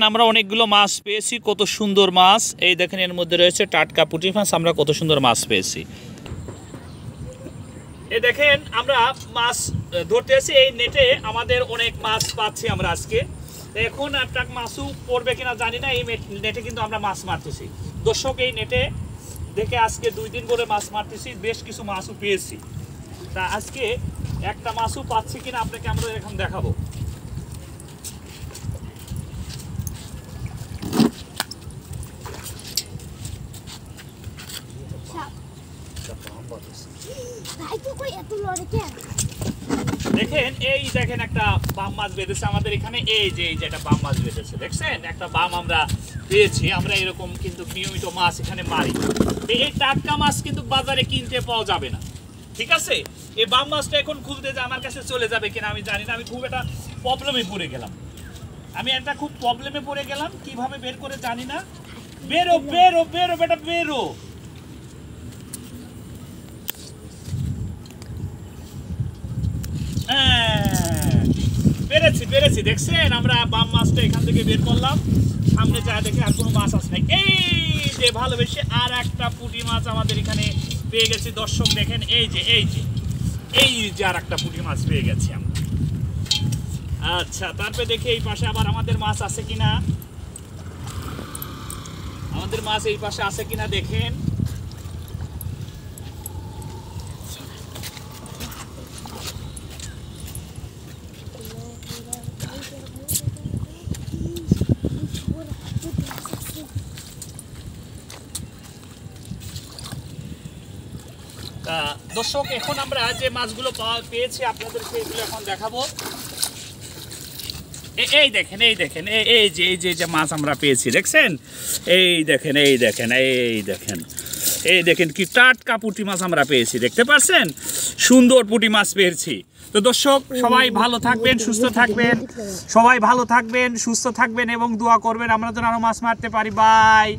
আমরা অনেকগুলো মাছ পেয়েছি, কত সুন্দর মাছ। এই দেখেন এর মধ্যে রয়েছে টাটকা পুঁটি মাছ, আমরা কত সুন্দর মাছ পেয়েছি। এই দেখেন আমরা মাছ ধরতে এসে এই নেটে আমাদের অনেক মাছ পাচ্ছি আমরা আজকে। এখন একটা মাছও পড়বে কিনা জানি না, এই নেটে কিন্তু আমরা মাছ মারতেছি দর্শক। এই নেটে দেখে আজকে 2 দিন করে মাছ মারতেছি, বেশ কিছু মাছও পেয়েছি। তা আজকে একটা মাছও পাচ্ছি কিনা আপনাকে আমরা এখন দেখাবো। দেখেন এই দেখেন একটা বাম মাছ বেঁধেছে আমাদের এখানে। এই যে একটা বাম মাছ বেঁধেছে, দেখছেন একটা বাম আমরা পেয়েছি। আমরা এরকম কিন্তু নিয়মিত মাছ এখানে মারি। এই টাটকা মাছ কিন্তু বাজারে কিনতে পাওয়া যাবে না, ঠিক আছে। এই বাম মাছটা এখন খুলতে যে আমার কাছে চলে যাবে কিনা আমি জানি না। আমি খুব একটা প্রবলেমে পড়ে গেলাম, কিভাবে বের করে জানি না। বেরো বেরো বেরো বেটা বেরো। পেরেছি দেখছেন, আমরা বাম মাছটা এখান থেকে বের করলাম। সামনে যা দেখে আর কোনো মাছ আসে নাই। এই যে ভালোবেসে আর একটা পুঁটি মাছ আমাদের এখানে পেয়ে গেছি দর্শক। দেখেন এই যে আর একটা পুঁটি মাছ পেয়ে গেছি আমরা। আচ্ছা, তারপরে দেখে এই পাশে আবার আমাদের মাছ আছে কিনা, আমাদের মাছ এই পাশে আছে কিনা দেখেন। দর্শক এখন আমরা যে মাছগুলো পেয়েছি আপনাদেরকে এগুলো এখন দেখাবো। এই দেখেন এই যে মাছ আমরা পেয়েছি, দেখছেন। এই দেখেন কি টাটকা পুঁটি মাছ আমরা পেয়েছি, দেখতে পাচ্ছেন। সুন্দর পুঁটি মাছ পেয়েছি। তো দর্শক সবাই ভালো থাকবেন, সুস্থ থাকবেন এবং দোয়া করবেন আমরা যেন আরো মাছ মারতে পারি। বাই।